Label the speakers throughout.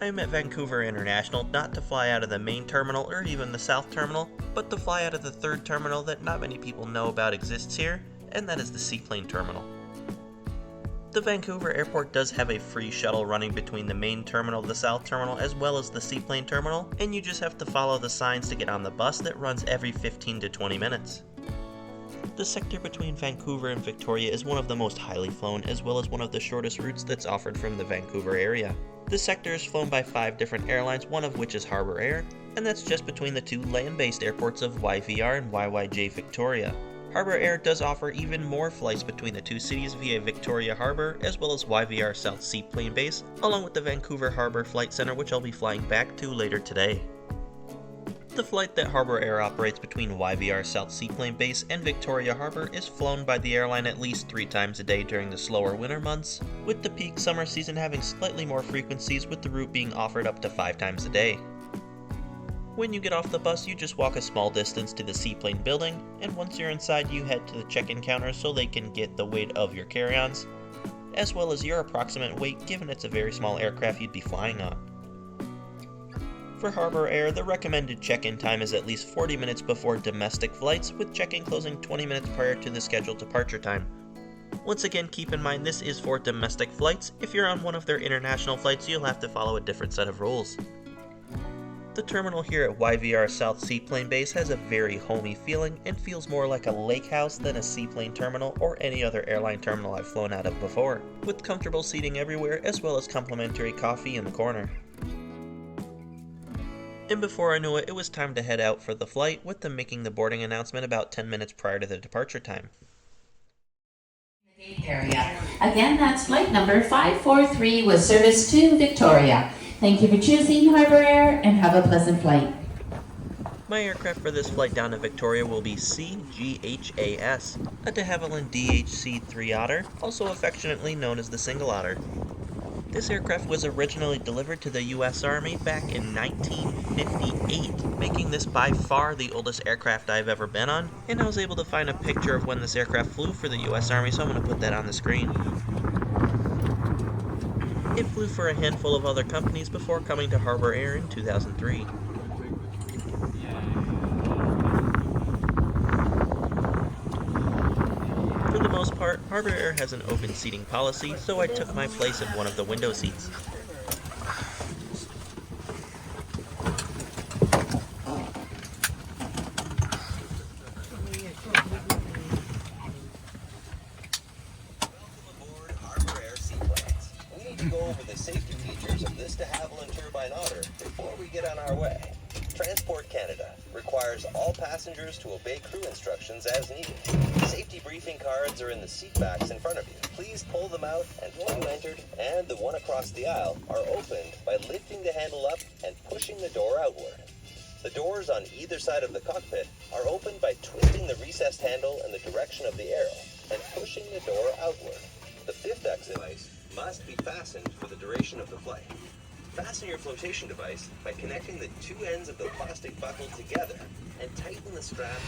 Speaker 1: I am at Vancouver International not to fly out of the main terminal or even the south terminal, but to fly out of the third terminal that not many people know about exists here, and that is the seaplane terminal. The Vancouver airport does have a free shuttle running between the main terminal, the south terminal, as well as the seaplane terminal, and you just have to follow the signs to get on the bus that runs every 15 to 20 minutes. The sector between Vancouver and Victoria is one of the most highly flown, as well as one of the shortest routes that's offered from the Vancouver area. This sector is flown by 5 different airlines, one of which is Harbour Air, and that's just between the 2 land-based airports of YVR and YYJ Victoria. Harbour Air does offer even more flights between the 2 cities via Victoria Harbour, as well as YVR South seaplane base, along with the Vancouver Harbour Flight Center, which I'll be flying back to later today. The flight that Harbour Air operates between YVR South seaplane base and Victoria Harbour is flown by the airline at least 3 times a day during the slower winter months, with the peak summer season having slightly more frequencies, with the route being offered up to 5 times a day. When you get off the bus, you just walk a small distance to the seaplane building, and once you're inside, you head to the check-in counter so they can get the weight of your carry-ons, as well as your approximate weight, given it's a very small aircraft you'd be flying on. For Harbour Air, the recommended check-in time is at least 40 minutes before domestic flights, with check-in closing 20 minutes prior to the scheduled departure time. Once again, keep in mind this is for domestic flights. If you're on one of their international flights, you'll have to follow a different set of rules. The terminal here at YVR South Seaplane Base has a very homey feeling and feels more like a lake house than a seaplane terminal or any other airline terminal I've flown out of before, with comfortable seating everywhere as well as complimentary coffee in the corner. And before I knew it, it was time to head out for the flight, with them making the boarding announcement about 10 minutes prior to the departure time.
Speaker 2: Area. Again, that's flight number 543 with service to Victoria. Thank you for choosing Harbour Air and have a pleasant flight.
Speaker 1: My aircraft for this flight down to Victoria will be CGHAS, a de Havilland DHC-3 Otter, also affectionately known as the Single Otter. This aircraft was originally delivered to the US Army back in 1958, making this by far the oldest aircraft I've ever been on, and I was able to find a picture of when this aircraft flew for the US Army, so I'm going to put that on the screen. It flew for a handful of other companies before coming to Harbour Air in 2003. For the most part, Harbour Air has an open seating policy, so I took my place in one of the window seats.
Speaker 3: Go over the safety features of this de Havilland turbine Otter before we get on our way. Transport Canada requires all passengers to obey crew instructions as needed. Safety briefing cards are in the seat backs in front of you. Please pull them out, and when you entered and the one across the aisle are opened by lifting the handle up and pushing the door outward. The doors on either side of the cockpit are opened by twisting the recessed handle in the direction of the arrow and pushing the door outward. The 5th exit device must be fastened for the duration of the flight. Fasten your flotation device by connecting the 2 ends of the plastic buckle together and tighten the strap.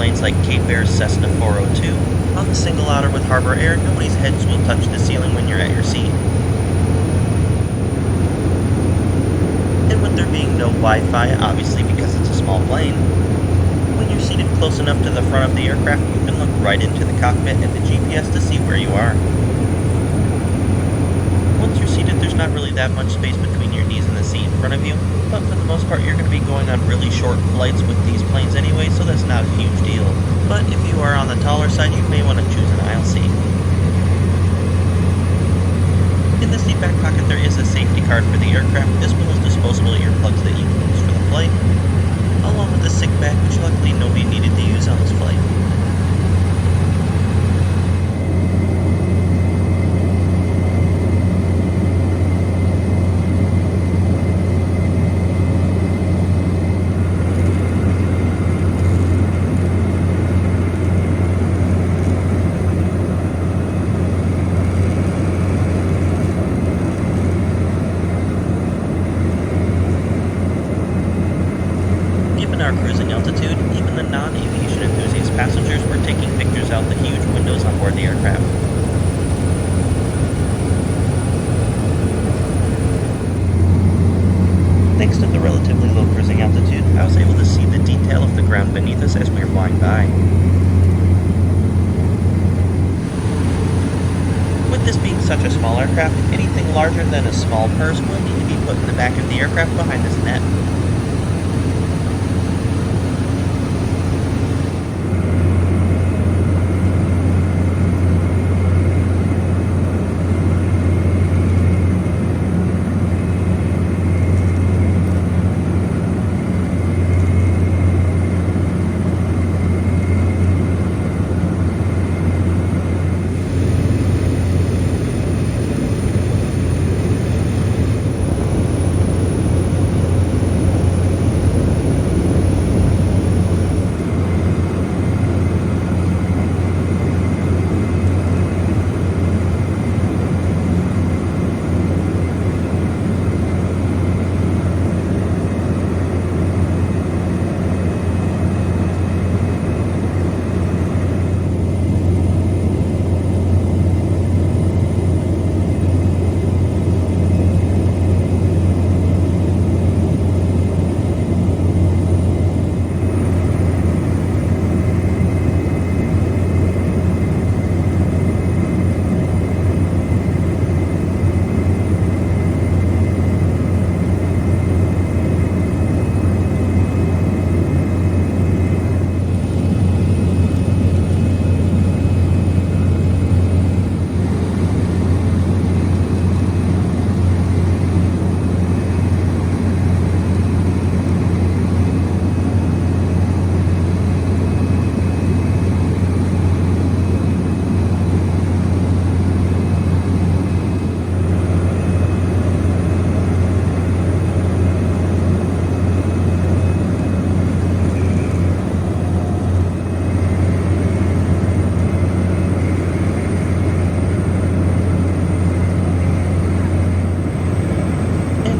Speaker 1: airlines like Cape Air's Cessna 402. On the single otter with Harbour Air, nobody's heads will touch the ceiling when you're at your seat. And with there being no Wi-Fi, obviously because it's a small plane, when you're seated close enough to the front of the aircraft, you can look right into the cockpit and the GPS to see where you are. Once you're seated, there's not really that much space between your knees and the seat in front of you, but for the most part you're going to be going on really short flights with these planes anyway, so that's not a huge deal. But if you are on the taller side, you may want to choose an aisle seat. In the seat back pocket there is a safety card for the aircraft, as well as disposable earplugs that you can use for the flight, along with a sick bag, which luckily nobody needed to use on this flight. Our cruising altitude, even the non-aviation enthusiast passengers were taking pictures out the huge windows on board the aircraft. Thanks to the relatively low cruising altitude, I was able to see the detail of the ground beneath us as we were flying by. With this being such a small aircraft, anything larger than a small purse will need to be put in the back of the aircraft behind this net.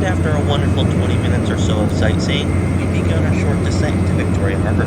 Speaker 1: After a wonderful 20 minutes or so of sightseeing, we began our short descent to Victoria Harbour.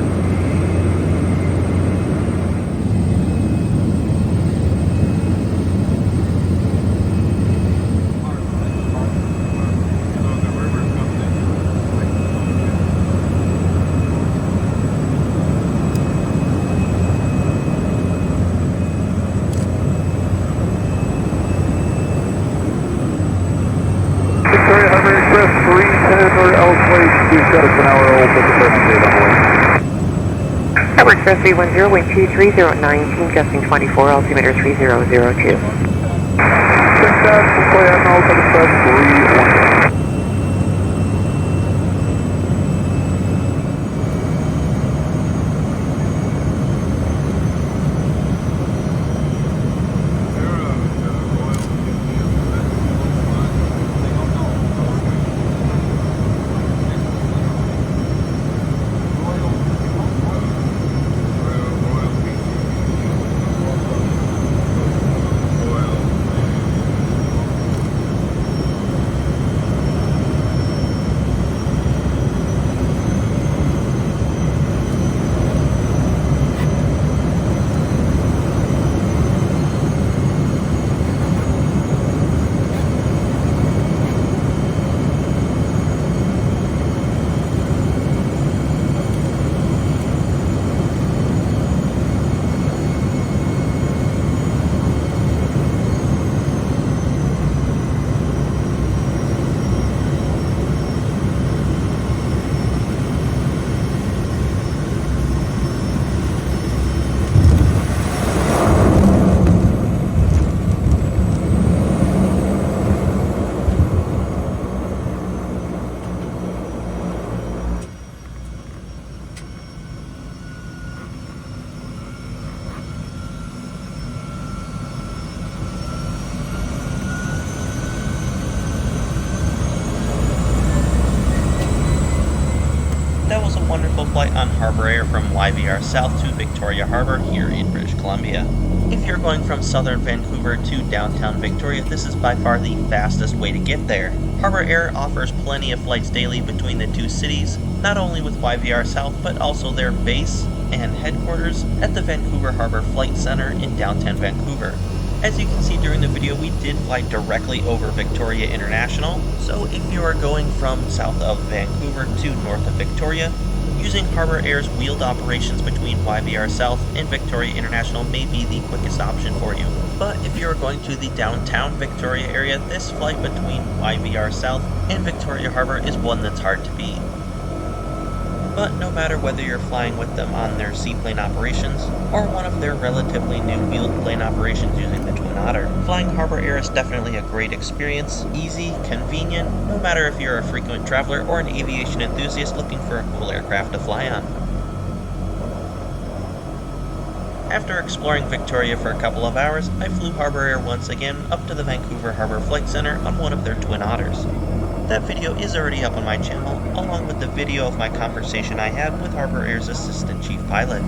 Speaker 4: Harbour Express 310, wind 230, gusting 24, altimeter 3002.
Speaker 1: wonderful flight on Harbour Air from YVR South to Victoria Harbour here in British Columbia. If you're going from southern Vancouver to downtown Victoria, this is by far the fastest way to get there. Harbour Air offers plenty of flights daily between the two cities, not only with YVR South, but also their base and headquarters at the Vancouver Harbour Flight Center in downtown Vancouver. As you can see during the video, we did fly directly over Victoria International, so if you are going from south of Vancouver to north of Victoria, using Harbour Air's wheeled operations between YVR South and Victoria International may be the quickest option for you. But if you are going to the downtown Victoria area, this flight between YVR South and Victoria Harbour is one that's hard to beat. But no matter whether you're flying with them on their seaplane operations or one of their relatively new wheeled plane operations using the Twin Otter, flying Harbour Air is definitely a great experience, easy, convenient, no matter if you're a frequent traveler or an aviation enthusiast looking for a cool aircraft to fly on. After exploring Victoria for a couple of hours, I flew Harbour Air once again up to the Vancouver Harbour Flight Center on one of their Twin Otters. That video is already up on my channel, along with the video of my conversation I had with Harbour Air's Assistant Chief Pilot.